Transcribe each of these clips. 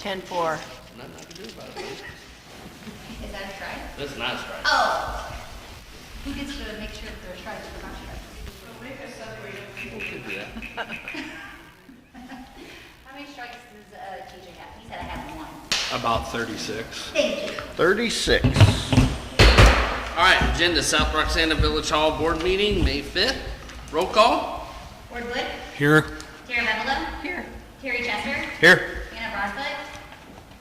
10-4. Nothing I can do about it. Is that a strike? That's not a strike. Oh. Who gets to make sure that they're strikes or not strikes? We could do that. How many strikes does TJ have? He said I have one. About 36. Thank you. 36. All right, agenda, South Roxanna Village Hall Board Meeting, May 5th. Roll call. Ward Wood, Here. Tara Bevelow. Here. Terry Chester. Here. Anna Brosfoot.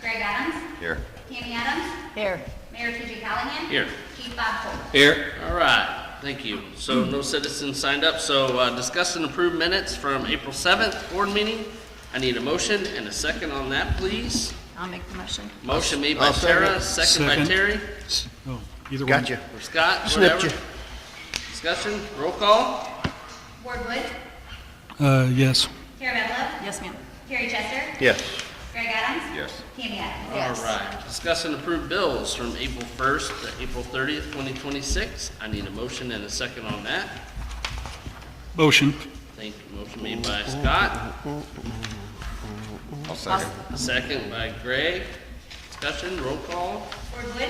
Greg Adams. Here. Tammy Adams. Here. Mayor TJ Callahan. Here. Chief Bob Cole. Here. All right, thank you. So no citizens signed up, so discuss and approve minutes from April 7th board meeting. I need a motion and a second on that, please. I'll make the motion. Motion made by I'll second. Tara, second by Second. Terry, Oh, either one. Gotcha. or Scott, Snipped whatever. you. Discussion, roll call. Ward Wood, Yes. Tara Bevelow. Yes, ma'am. Terry Chester. Yes. Greg Adams. Yes. Tammy Adams. Yes. All right, discuss and approve bills from April 1st to April 30th, 2026. I need a motion and a second on that. Motion. Thank you. Motion made by Scott, I'll second. second by Greg. Discussion, roll call. Ward Wood,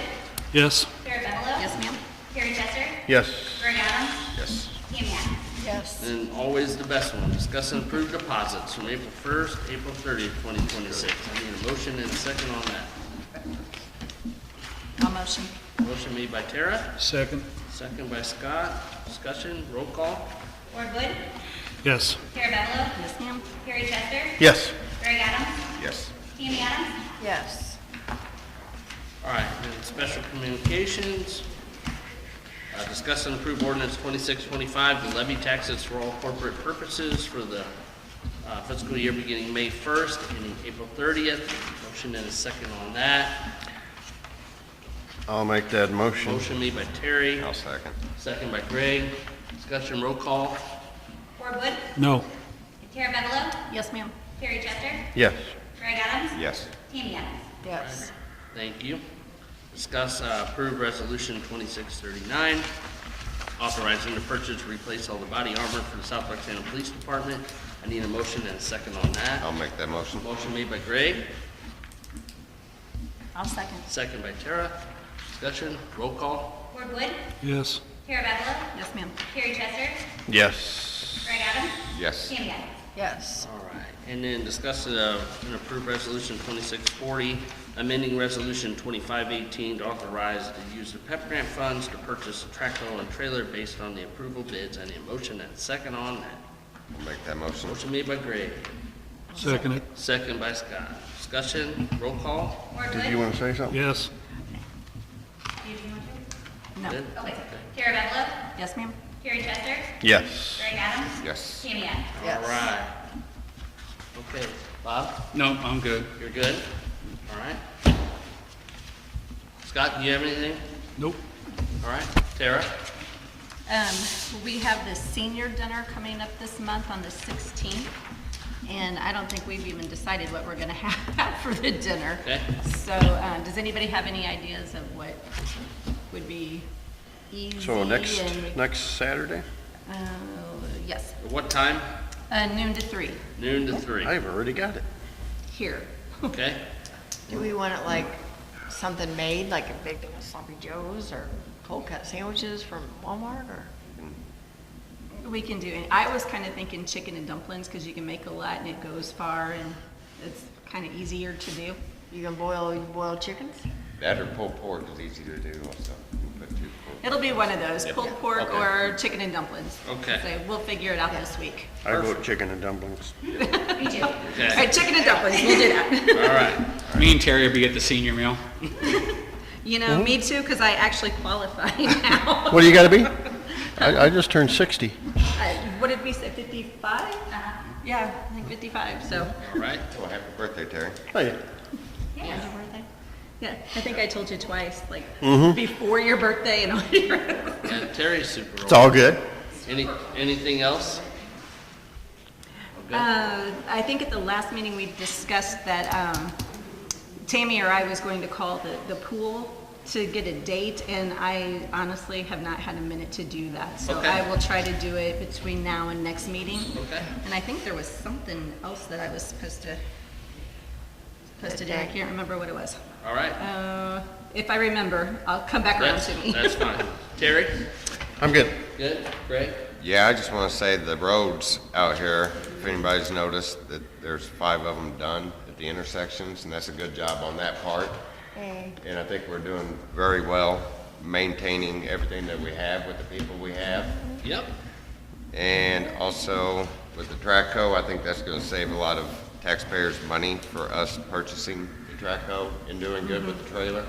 Yes. Tara Bevelow. Yes, ma'am. Terry Chester. Yes. Greg Adams. Yes. Tammy Adams. Yes. And always the best one, discuss and approve deposits from April 1st, April 30th, 2026. I need a motion and a second on that. I'll motion. Motion made by Tara, Second. second by Scott. Discussion, roll call. Ward Wood, Yes. Tara Bevelow. Yes, ma'am. Terry Chester. Yes. Greg Adams. Yes. Tammy Adams. Yes. All right, then special communications. Discuss and approve ordinance 2625, the levy taxes for all corporate purposes for the fiscal year beginning May 1st, ending April 30th. Motion and a second on that. I'll make that motion. Motion made by Terry, I'll second. second by Greg. Discussion, roll call. Ward Wood, No. Tara Bevelow. Yes, ma'am. Terry Chester. Yes. Greg Adams. Yes. Tammy Adams. Yes. Thank you. Discuss, approve resolution 2639, authorizing the purchase, replace all the body armor for the South Roxanna Police Department. I need a motion and a second on that. I'll make that motion. Motion made by Greg, I'll second. second by Tara. Discussion, roll call. Ward Wood, Yes. Tara Bevelow. Yes, ma'am. Terry Chester. Yes. Greg Adams. Yes. Tammy Adams. Yes. All right, and then discuss and approve resolution 2640, amending resolution 2518 to authorize the use of PEP grant funds to purchase a tractor and trailer based on the approval bids. I need a motion and a second on that. I'll make that motion. Motion made by Greg, Second it. second by Scott. Discussion, roll call. Ward Did Wood. you want to say something? Yes. Did you want to? No. Good? Okay. Tara Bevelow. Yes, ma'am. Terry Chester. Yes. Greg Adams. Yes. Tammy Adams. All right. Okay, Bob, No, I'm good. you're good? All right. Scott, do you have anything? Nope. All right, Tara? We have the senior dinner coming up this month on the 16th, and I don't think we've even decided what we're gonna have for the dinner. Okay. So, does anybody have any ideas of what would be easy? So next and- Saturday? Yes, What time? noon to 3, Noon to 3. I've already got it. here. Okay? Do we want it like something made, like a big thing of sloppy joes or cold cut sandwiches from Walmart or? We can do it. I was kind of thinking chicken and dumplings, because you can make a lot and it goes far, and it's kind of easier to do. You can boil chickens? That or pulled pork is easy to do also. You can put two pork. It'll be one of those, Yep. pulled pork Okay. or chicken and dumplings. Okay. So we'll figure it out this week. I vote chicken and dumplings. Me too. All Okay. right, chicken and dumplings, we'll do that. All right. Me and Terry will be at the senior meal. You know, me too, because I actually qualify now. What do you got to be? I just turned 60. What did we say, 55? Yeah, I think 55, so. All right. Well, happy birthday, Terry. Oh, yeah. When's your birthday? Yeah, I think I told you twice, like, Mm-hmm. before your birthday and all your. Yeah, Terry's super old. It's all good. Anything else? Okay. I think at the last meeting, we discussed that Tammy or I was going to call the pool to get a date, and I honestly have not had a minute to do that. So Okay. I will try to do it between now and next meeting. Okay. And I think there was something else that I was supposed to posted it, I can't remember what it was. All right. If I remember, I'll come back around to me. That's fine. Terry? I'm good. Good? Greg? Yeah, I just want to say the roads out here, if anybody's noticed, that there's 5 of them done at the intersections, and that's a good job on that part. And I think we're doing very well maintaining everything that we have with the people we have. Yep. And also with the Traco, I think that's going to save a lot of taxpayers' money for us purchasing the Traco and doing good with the trailer.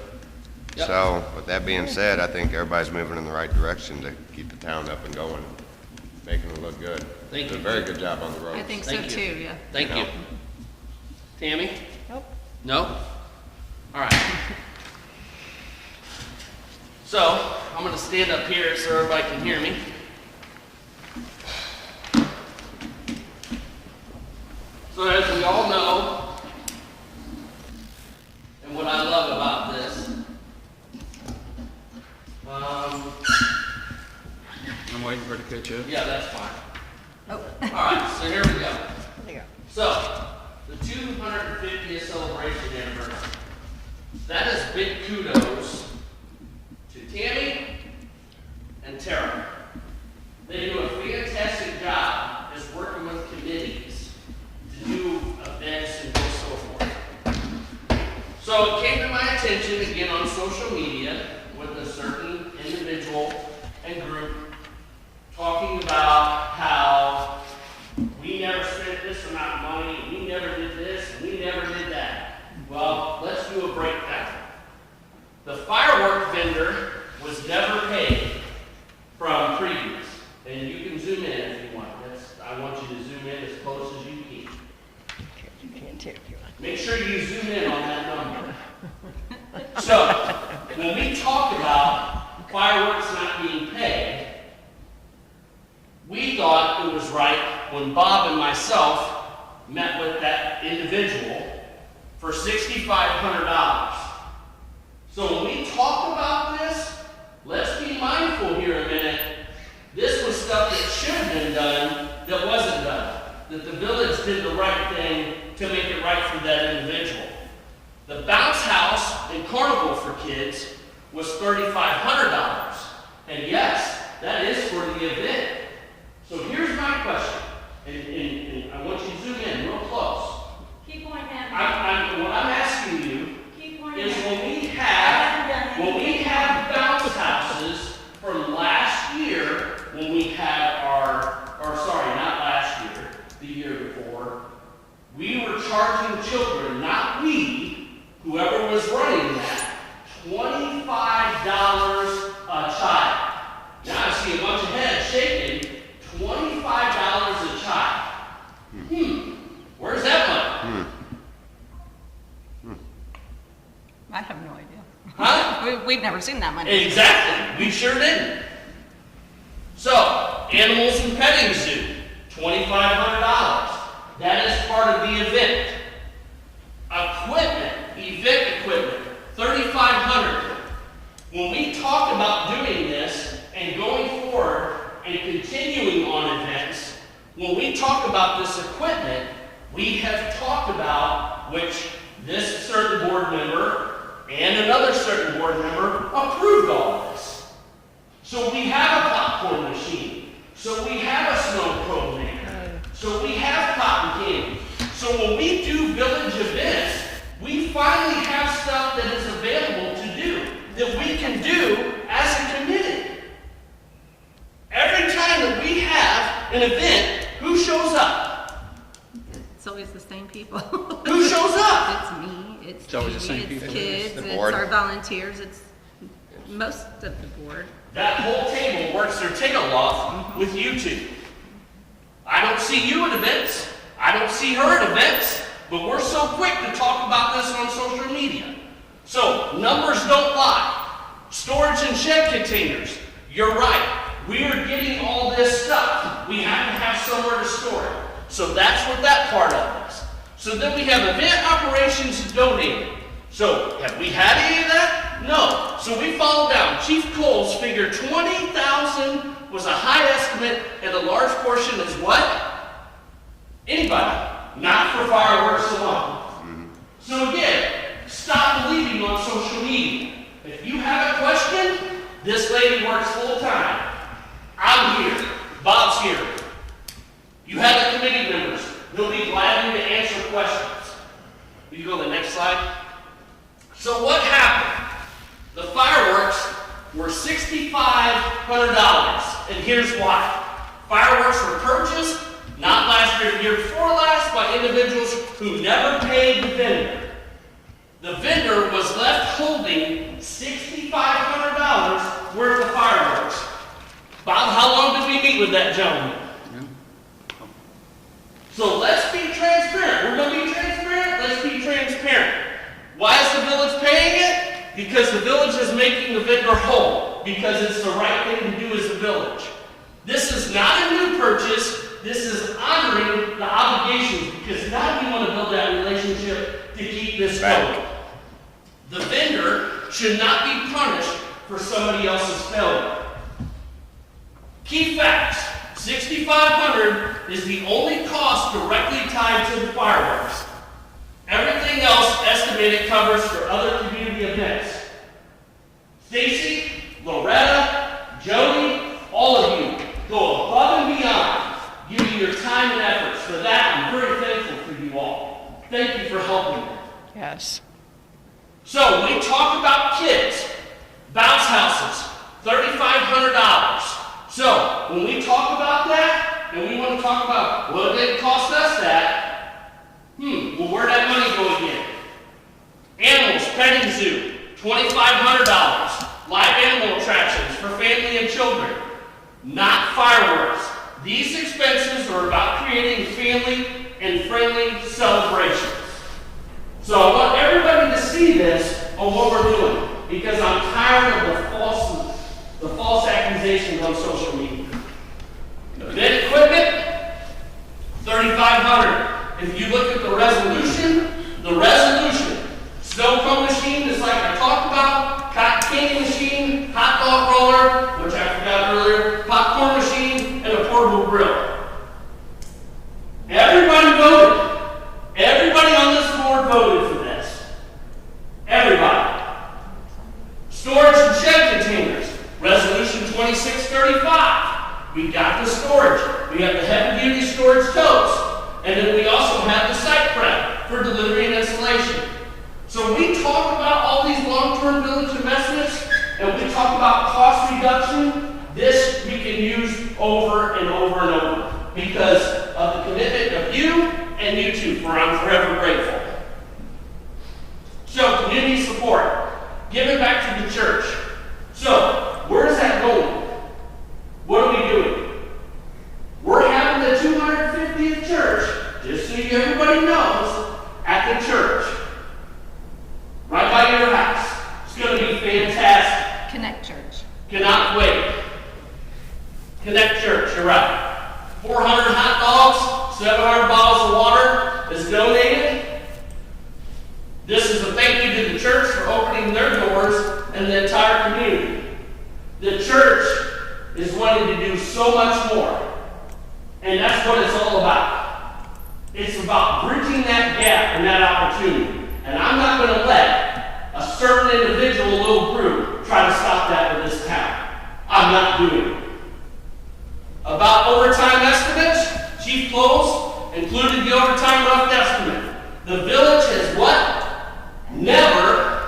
Yep. So with that being said, I think everybody's moving in the right direction to keep the town up and going, making it look good. Thank Did you. a very good job on the roads. I think so Thank you. too, yeah. Thank you. Tammy? Nope. No? All right. So, I'm gonna stand up here so everybody can hear me. So as we all know, and what I love about this, I'm waiting for it to catch up. yeah, that's fine. Oh, All right, so here we go. There you go. So, the 250th celebration anniversary. That is big kudos to Tammy and Tara. They do a fantastic job as working with committees to do events and so forth. So it came to my attention again on social media with a certain individual and group talking about how we never spent this amount of money, and we never did this, and we never did that. Well, let's do a breakdown. The firework vendor was never paid from previous. And you can zoom in if you want. I want you to zoom in as close as you can. You can too if you want. Make sure you zoom in on that number. So, when we talk about fireworks not being paid, we thought it was right when Bob and myself met with that individual for $6,500. So when we talk about this, let's be mindful here a minute. This was stuff that should have been done that wasn't done. That the village did the right thing to make it right for that individual. The bounce house and carnival for kids was $3,500. And yes, that is for the event. So here's my question, and I want you to zoom in real close. Keep pointing at me. What I'm asking you Keep pointing is at me. when we have bounce houses from last year, when we had not last year, the year before, we were charging children, not we, whoever was running that, $25 a child. Now I see a bunch of heads shaking, $25 a child. Where's that money? I have no idea. Huh? We've never seen that money. Exactly, we sure didn't. So, animals and petting zoo, $2,500. That is part of the event. Event equipment, $3,500. When we talk about doing this and going forward and continuing on events, when we talk about this equipment, we have talked about which this certain board member and another certain board member approved all of this. So we have a popcorn machine. So we have a snow cone maker. So we have cotton candy. So when we do village events, we finally have stuff that is available to do, that we can do as a committee. Every time that we have an event, who shows up? It's always the same people. Who shows up? It's me, it's always the Jamie, same it's people. kids, The it's board. our volunteers, it's most of the board. That whole table works their tail off with you two. I don't see you at events. I don't see her at events. But we're so quick to talk about this on social media. So, numbers don't lie. Storage and shed containers. You're right. We are getting all this stuff. We have to have somewhere to store it. So that's what that part of is. So then we have event operations and donating. So have we had any of that? No. So we followed down. Chief Coles figured 20,000 was a high estimate and a large portion is what? Anybody. Not for fireworks alone. So again, stop believing on social media. If you have a question, this lady works full time. I'm here. Bob's here. You have the committee members. They'll be glad to answer questions. You go to the next slide. So what happened? The fireworks were $6,500, and here's why. Fireworks were purchased, not last year, the year before last, by individuals who never paid the vendor. The vendor was left holding $6,500 worth of fireworks. Bob, how long did we meet with that gentleman? So let's be transparent. We're going to be transparent. Let's be transparent. Why is the village paying it? Because the village is making the vendor whole. Because it's the right thing to do as a village. This is not a new purchase. This is honoring the obligations. Because now we want to build that relationship to keep this going. The vendor should not be punished for somebody else's failure. Key facts. $6,500 is the only cost directly tied to the fireworks. Everything else estimated covers for other community events. Stacy, Loretta, Jody, all of you go above and beyond, giving your time and efforts. For that, I'm very thankful for you all. Thank you for helping me. Yes. So when we talk about kids, bounce houses, $3,500. So when we talk about that, and we want to talk about, well, it didn't cost us that, well, where'd that money go again? Animals, petting zoo, $2,500. Live animal attractions for family and children, not fireworks. These expenses are about creating family and friendly celebrations. So I want everybody to see this on what we're doing, because I'm tired of the false accusations on social media. Event equipment, $3,500. If you look at the resolution, snow cone machine, just like I talked about, cotton candy machine, hot dog roller, which I forgot earlier, popcorn machine, and a portable grill. Everybody voted. Everybody on this board voted for this. Everybody. Storage and shed containers. Resolution 2635. We got the storage. We have the heavy duty storage totes. And then we also have the site prep for delivery and installation. So we talk about all these long-term village investments, and we talk about cost reduction. This we can use over and over and over because of the commitment of you and you too, for I'm forever grateful. So community support, giving back to the church. So where is that going? What are we doing? We're having the 250th church, just so everybody knows, at the church. Right by your house. It's going to be fantastic. Connect Church. Cannot wait. Connect Church, you're right. 400 hot dogs, 700 bottles of water is donated. This is a thank you to the church for opening their doors and the entire community. The church is wanting to do so much more. And that's what it's all about. It's about bridging that gap and that opportunity. And I'm not going to let a certain individual, little group, try to stop that with this town. I'm not doing it. About overtime estimates, Chief Close included the overtime rough estimate. The village has what? Never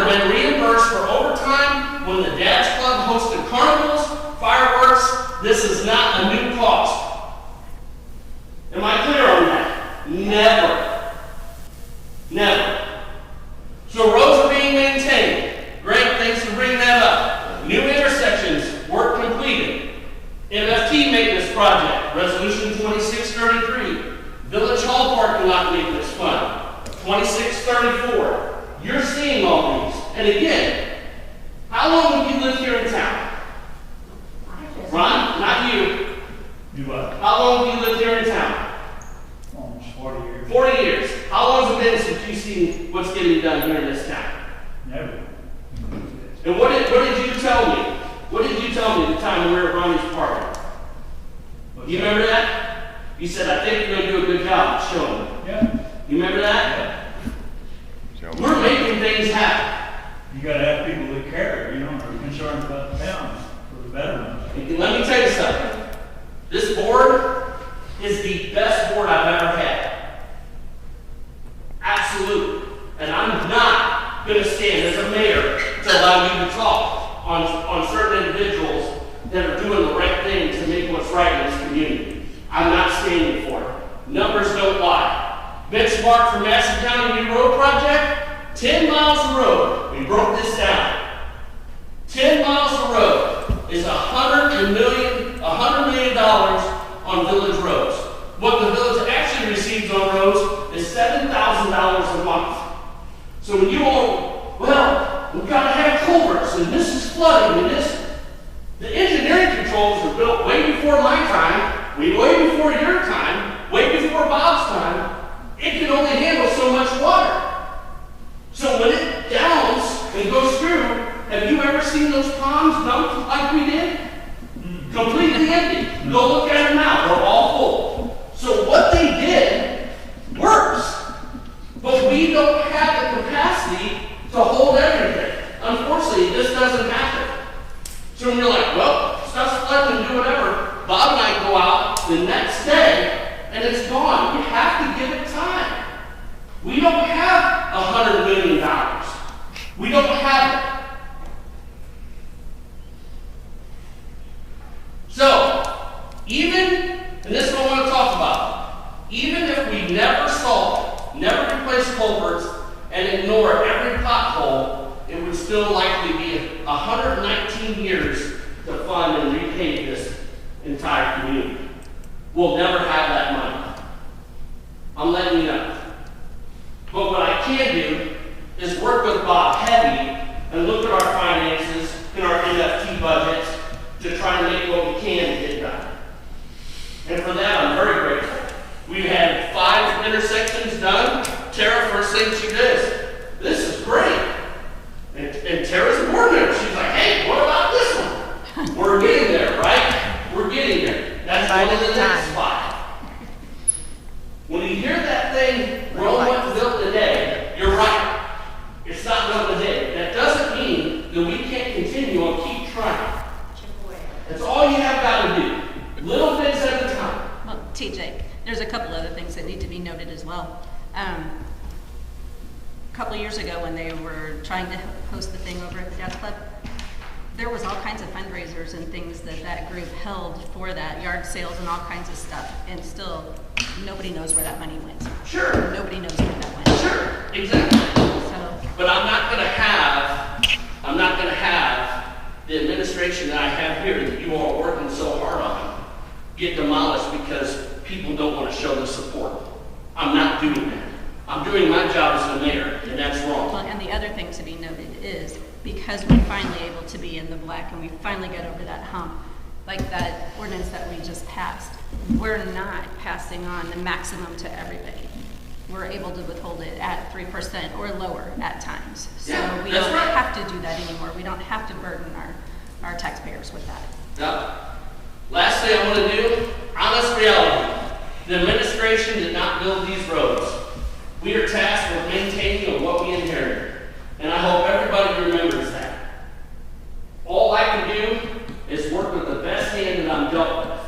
been reimbursed for overtime when the Dad's Club hosted carnivals, fireworks. This is not a new cost. Am I clear on that? Never. So roads are being maintained. Great, thanks for bringing that up. New intersections, work completed. MFT maintenance project, resolution 2633. Village Hall parking lot maintenance fund, 2634. You're seeing all these. And again, how long have you lived here in town? Ron, not you. You what? How long have you lived here in town? Almost 40 years. 40 years. How long has it been since you've seen what's getting done here in this town? Never. And what did you tell me? What did you tell me the time we were at Ronnie's party? You remember that? You said, I think you're going to do a good job. Show me. Yeah. You remember that? Yeah. know, We're making things happen. You gotta have people that care, you know, and are concerned about the town for the betterment. And let me tell you something. This board is the best board I've ever had. Absolutely. And I'm not going to stand as a mayor to allow you to talk on certain individuals that are doing the right thing to make what's right in this community. I'm not standing for it. Numbers don't lie. Benchmark for Madison County New Road Project, 10 miles of road. We broke this down. 10 miles of road is $100 million on village roads. What the village actually receives on roads is $7,000 a month. So when you all, well, we've got to have culverts, and this is flooding, and this, the engineering controls were built way before my time, way before your time, way before Bob's time. It can only handle so much water. So when it downs and goes through, have you ever seen those ponds dumped like we did? Completely empty. Go look at them now. They're all full. So what they did works. But we don't have the capacity to hold everything. Unfortunately, this doesn't happen. So when you're like, well, stuff's flooding and do whatever, Bob and I go out the next day and it's gone. You have to give it time. We don't have $100 million. We don't have it. So, even, and this is what I want to talk about, even if we never solve, never replace culverts and ignore every pothole, it would still likely be 119 years to fund and repay this entire community. We'll never have that money. I'm letting you know. But what I can do is work with Bob heavy and look at our finances and our NFT budgets to try to make what we can get done. And for that, I'm very grateful. We've had 5 intersections done. Tara, first thing she does, this is great. And Tara's a board member. She's like, hey, what about this one? We're getting there, right? We're getting there. That's one of the next 5. When you hear that thing, Rome wasn't built in a day, you're right. It's not built in a day. That doesn't mean that we can't continue and keep trying. That's all you have got to do. Little bits at a time. Well, TJ, there's a couple other things that need to be noted as well. A couple of years ago when they were trying to host the thing over at the Death Club, there was all kinds of fundraisers and things that that group held for that, yard sales and all kinds of stuff, and still nobody knows where that money went. Sure. Nobody knows where that went. Sure, exactly. So, But I'm not going to have the administration that I have here that you all are working so hard on get demolished because people don't want to show the support. I'm not doing that. I'm doing my job as the mayor, and that's wrong. well, and the other thing to be noted is because we're finally able to be in the black and we finally got over that hump, like that ordinance that we just passed, we're not passing on the maximum to everybody. We're able to withhold it at 3% or lower at times. So Yeah, we that's don't right. have to do that anymore. We don't have to burden our taxpayers with that. Now, last thing I want to do, honest reality. The administration did not build these roads. We are tasked with maintaining what we inherited. And I hope everybody remembers that. All I can do is work with the best hand that I'm dealt with.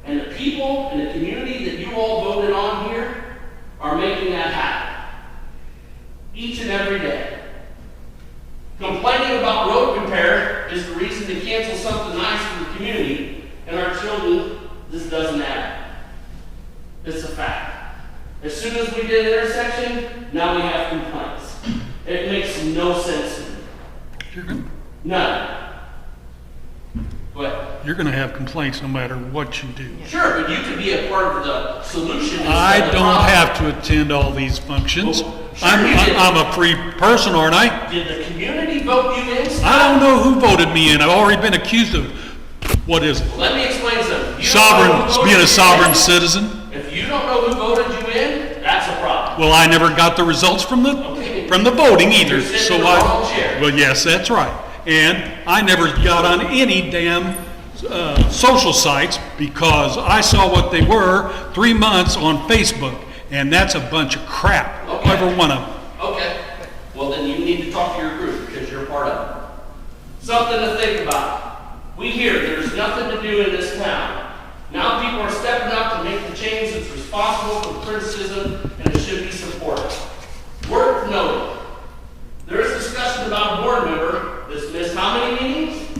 And the people and the community that you all voted on here are making that happen. Each and every day. Complaining about road repair is the reason to cancel something nice for the community and our children. This doesn't add up. It's a fact. As soon as we did an intersection, now we have complaints. It makes no sense to me. None. But You're gonna have complaints no matter what you do. sure, but you could be a part of the solution. I instead of the don't problem. have to attend all these functions. Well, sure you did. I'm a free person, aren't I? Did the community vote you in? I don't know who voted me in. I've already been accused of, what is it? Let me explain something. You don't know who Sovereign, voted being you a in. sovereign citizen. If you don't know who voted you in, that's a problem. Well, I never got the results from the voting either. You're sitting So in the wrong chair. well, yes, that's right. And I never got on any damn social sites because I saw what they were 3 months on Facebook, and that's a bunch of crap. Okay. Every one of them. Okay. well, then you need to talk to your group because you're part of it. Something to think about. We hear there's nothing to do in this town. Now people are stepping up to make the change that's responsible for criticism and it should be supported. Worth noting, there is discussion about a board member that's missed how many meetings?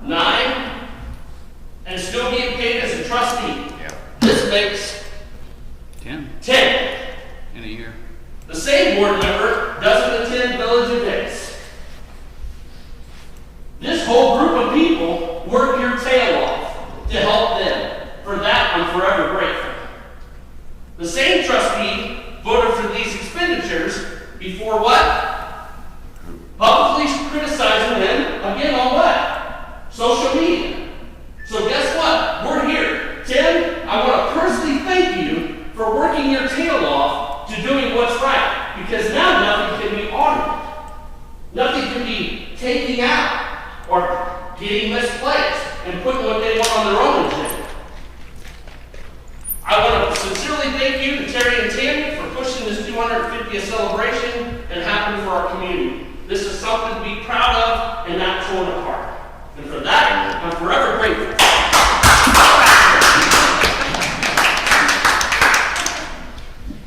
9. And still being paid as a trustee. Yeah. This makes 10 10. in a year. The same board member doesn't attend village events. This whole group of people work your tail off to help them. For that, I'm forever grateful. The same trustee voted for these expenditures before what? Publicly criticizing them again on what? Social media. So guess what? We're here. Tim, I want to personally thank you for working your tail off to doing what's right. Because now nothing can be audited. Nothing can be taken out or getting misplaced and putting what they want on their own agenda. I want to sincerely thank you to Terry and Tammy for pushing this 250th celebration and happening for our community. This is something to be proud of and not torn apart. And for that, I'm forever grateful.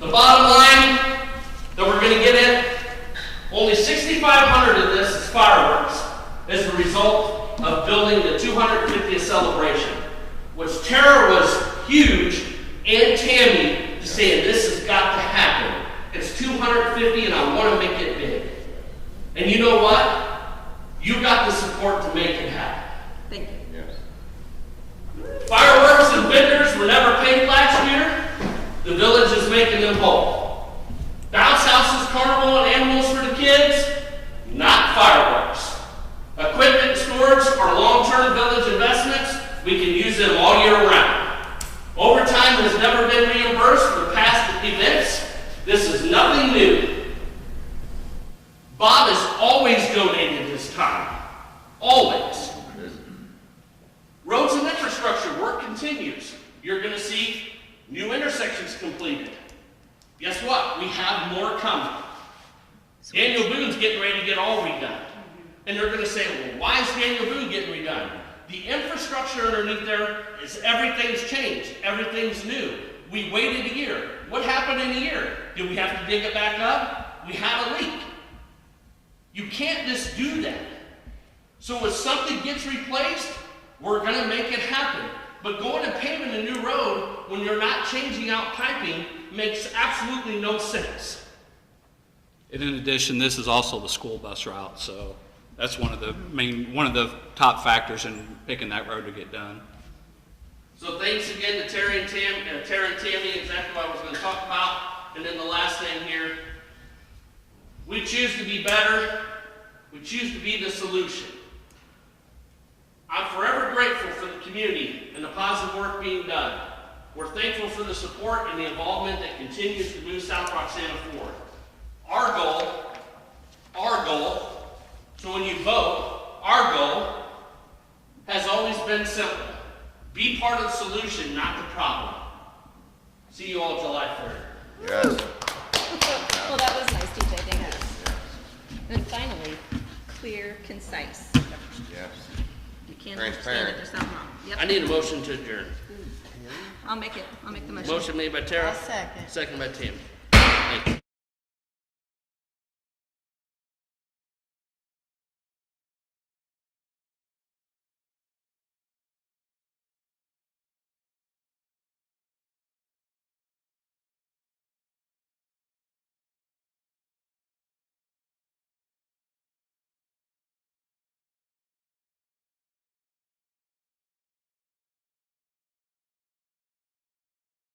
The bottom line that we're going to get at, only 6,500 of this is fireworks as a result of building the 250th celebration, which Tara was huge, and Tammy saying this has got to happen. It's 250 and I want to make it big. And you know what? You got the support to make it happen. Thank you. Yes. Fireworks and vendors were never paid last year. The village is making them whole. Bounce houses, carnival, and animals for the kids, not fireworks. Equipment and storage are long-term village investments. We can use them all year round. Overtime has never been reimbursed for past events. This is nothing new. Bob has always donated his time. Always. Roads and infrastructure work continues. You're going to see new intersections completed. Guess what? We have more coming. Daniel Boone's getting ready to get all redone. And they're going to say, well, why is Daniel Boone getting redone? The infrastructure underneath there is everything's changed. Everything's new. We waited a year. What happened in a year? Did we have to dig it back up? We had a leak. You can't just do that. So if something gets replaced, we're going to make it happen. But going and paving a new road when you're not changing out piping makes absolutely no sense. And in addition, this is also the school bus route, so that's one of the top factors in picking that road to get done. So thanks again to Terry and Tammy, exactly what I was going to talk about. And then the last thing here, we choose to be better. We choose to be the solution. I'm forever grateful for the community and the positive work being done. We're thankful for the support and the involvement that continues to move South Roxana forward. Our goal, so when you vote, our goal has always been simple. Be part of the solution, not the problem. See you all July 3rd. Yes. Well, that was nice, TJ, thank you. And finally, clear, concise. Yes. You can't Transparent. understand it, there's something wrong. Yep. I need a motion to adjourn. I'll make the motion. Motion made by Tara. I'll second. Second by Tammy.